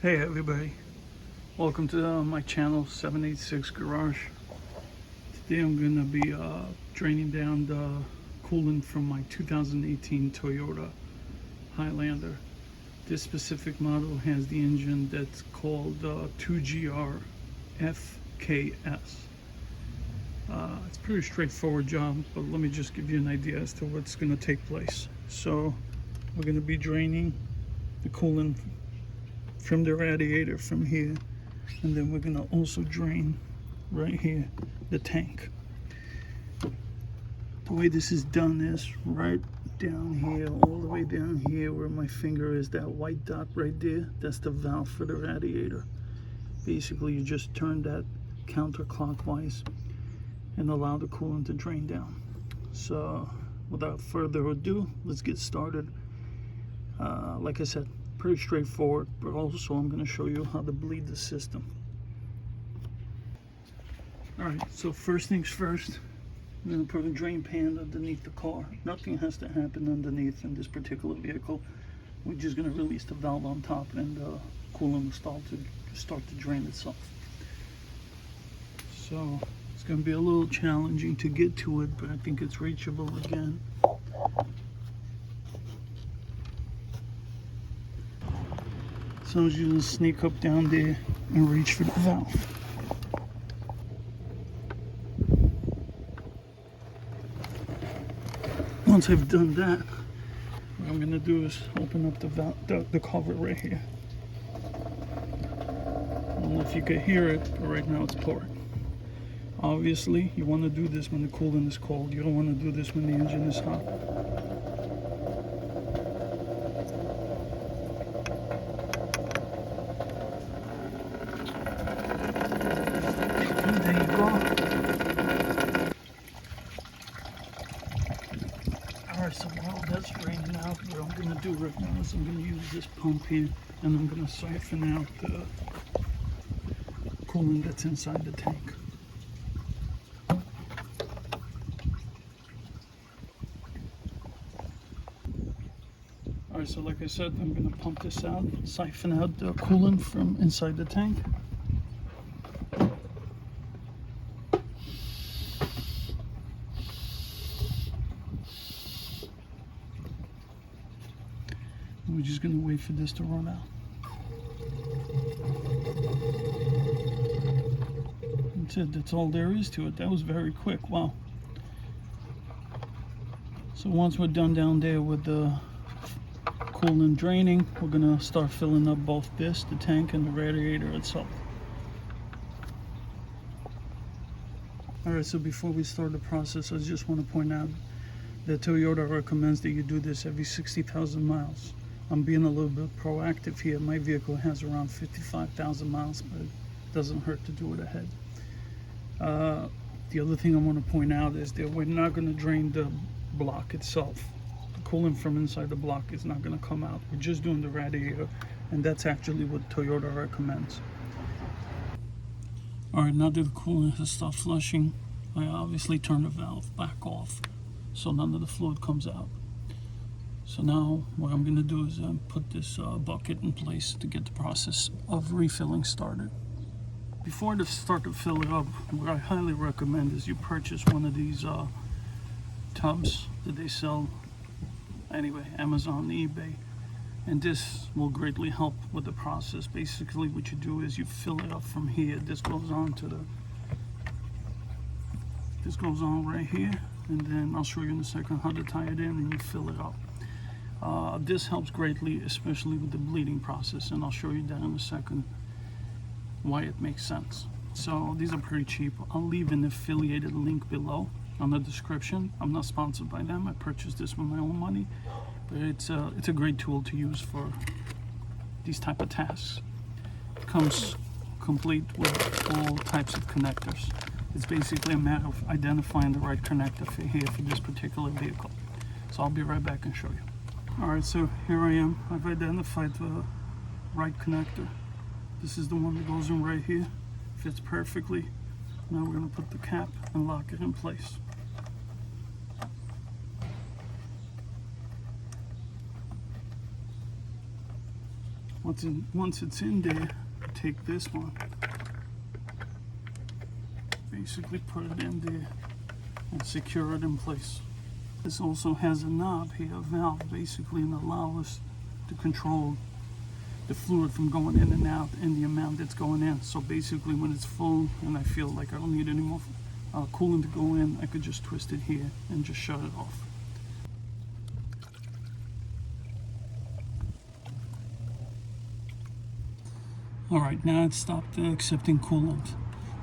Hey everybody, welcome to my channel 786 Garage. Today I'm going to be draining down the coolant from my 2018 Toyota Highlander. This specific model has the engine that's called 2GR-FKS. It's a pretty straightforward job, but let me just give you an idea as to what's going to take place. So we're going to be draining the coolant from the radiator from here, and then we're going to also drain right here the tank. The way this is done is right down here, all the way down here where my finger is, that white dot right there, that's the valve for the radiator. Basically you just turn that counterclockwise and allow the coolant to drain down. So without further ado, let's get started. Like I said, pretty straightforward, but also I'm going to show you how to bleed the system. Alright, so first things first, I'm going to put a drain pan underneath the car. Nothing has to happen underneath in this particular vehicle. We're just going to release the valve on top, and the coolant will start to drain itself. So it's going to be a little challenging to get to it, but I think it's reachable again. So I'm just going to sneak up down there and reach for the valve. Once I've done that, what I'm going to do is open up the valve, the cover right here. I don't know if you can hear it, but right now it's pouring. Obviously, you want to do this when the coolant is cold. You don't want to do this when the engine is hot. Alright, so while that's draining out, what I'm going to do right now is I'm going to use this pump here, and I'm going to siphon out the coolant that's inside the tank. Alright, so like I said, I'm going to pump this out, siphon out the coolant from inside the tank. We're just going to wait for this to run out. That's it. That's all there is to it. That was very quick. Wow. So once we're done down there with the coolant draining, we're going to start filling up both this, the tank, and the radiator itself. Alright, so before we start the process, I just want to point out that Toyota recommends that you do this every 60,000 miles. I'm being a little bit proactive here. My vehicle has around 55,000 miles, but it doesn't hurt to do it ahead. The other thing I want to point out is that we're not going to drain the block itself. The coolant from inside the block is not going to come out. We're just doing the radiator, and that's actually what Toyota recommends. Alright, now that the coolant has stopped flushing, I obviously turn the valve back off so none of the fluid comes out. So now what I'm going to do is put this bucket in place to get the process of refilling started. Before I start to fill it up, what I highly recommend is you purchase one of these tubs that they sell anyway, Amazon, eBay, and this will greatly help with the process. Basically what you do is you fill it up from here. This goes on right here, and then I'll show you in a second how to tie it in, and you fill it up. This helps greatly, especially with the bleeding process, and I'll show you that in a second why it makes sense. So these are pretty cheap. I'll leave an affiliated link below on the description. I'm not sponsored by them. I purchased this with my own money, but it's a great tool to use for these type of tasks. It comes complete with all types of connectors. It's basically a matter of identifying the right connector for here for this particular vehicle. So I'll be right back and show you. Alright, so here I am. I've identified the right connector. This is the one that goes in right here. Fits perfectly. Now we're going to put the cap and lock it in place. Once it's in there, take this one, basically put it in there and secure it in place. This also has a knob here, a valve basically, and allow us to control the fluid from going in and out and the amount that's going in. So basically when it's full and I feel like I don't need any more coolant to go in, I could just twist it here and just shut it off. Alright, now it's stopped accepting coolant.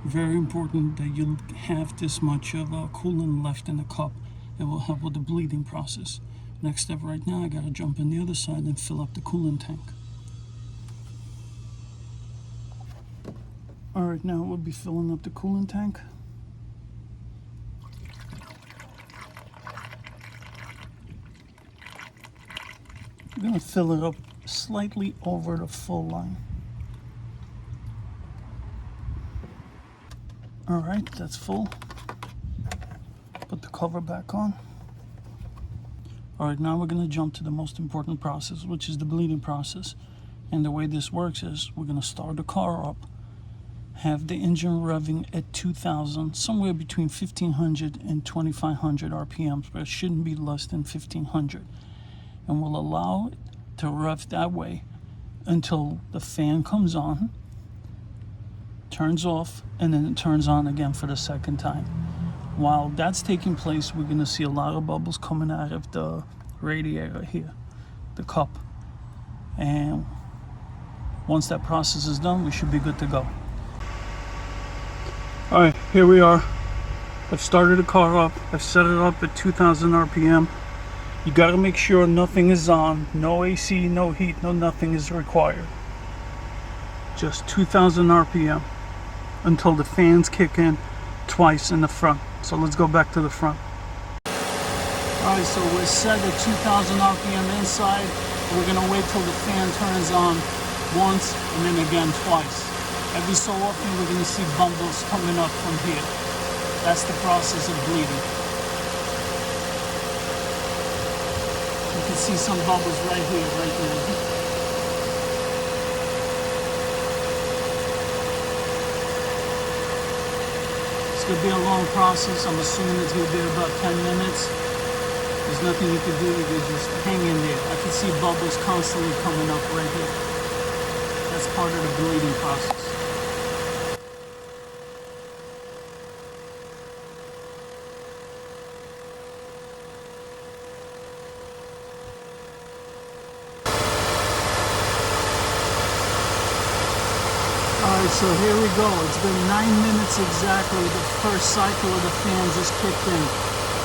Very important that you have this much of coolant left in the cup. It will help with the bleeding process. Next step right now, I gotta jump on the other side and fill up the coolant tank. Alright, now we'll be filling up the coolant tank. I'm gonna fill it up slightly over the full line. Alright, that's full. Put the cover back on. Alright, now we're going to jump to the most important process, which is the bleeding process. And the way this works is we're going to start the car up, have the engine revving at 2,000, somewhere between 1,500 and 2,500 RPMs, but it shouldn't be less than 1,500. And we'll allow it to rev that way until the fan comes on, turns off, and then it turns on again for the second time. While that's taking place, we're going to see a lot of bubbles coming out of the radiator here, the cup. And once that process is done, we should be good to go. Alright, here we are. I've started the car up. I've set it up at 2,000 RPM. You got to make sure nothing is on. No AC, no heat, no nothing is required. Just 2,000 RPM until the fans kick in twice in the front. So let's go back to the front. Alright, so we're set at 2,000 RPM inside. We're going to wait till the fan turns on once and then again twice. Every so often we're going to see bubbles coming up from here. That's the process of bleeding. You can see some bubbles right here, right here. It's going to be a long process. I'm assuming it's going to be about 10 minutes. There's nothing you can do. You can just hang in there. I can see bubbles constantly coming up right here. That's part of the bleeding process. Alright, so here we go. It's been 9 minutes exactly. The first cycle of the fan just kicked in.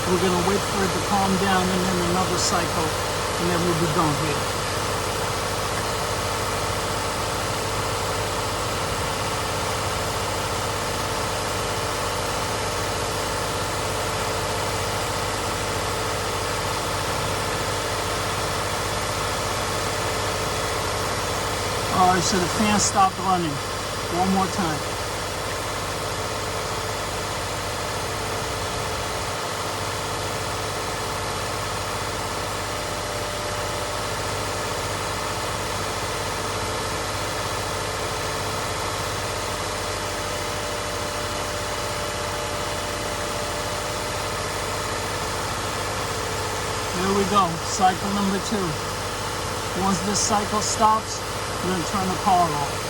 We're going to wait for it to calm down and then another cycle, and then we'll be done here. Alright, so the fan stopped running. One more time. There we go, cycle number 2. Once this cycle stops, we're going to turn the car off.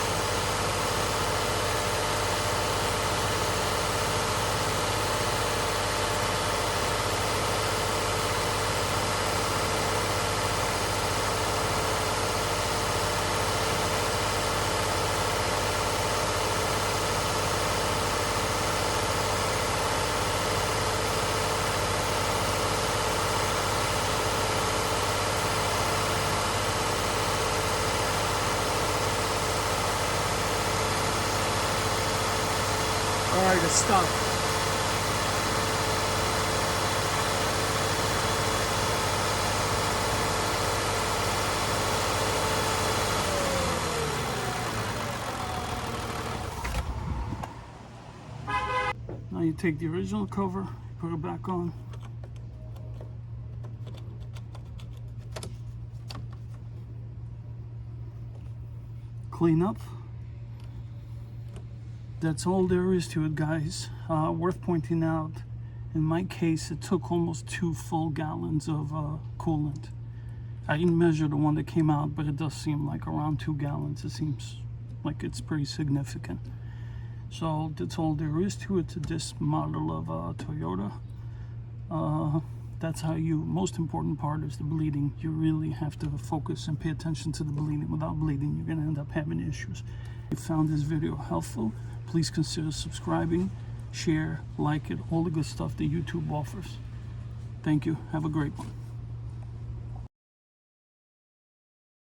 Alright, it's stopped. Now you take the original cover, put it back on. clean up. That's all there is to it, guys. Worth pointing out, in my case, it took almost 2 full gallons of coolant. I didn't measure the one that came out, but it does seem like around 2 gallons. It seems like it's pretty significant. So that's all there is to it, to this model of Toyota. That's how you, most important part is the bleeding. You really have to focus and pay attention to the bleeding. Without bleeding, you're gonna end up having issues. If you found this video helpful, please consider subscribing, share, like it, all the good stuff that YouTube offers. Thank you. Have a great one.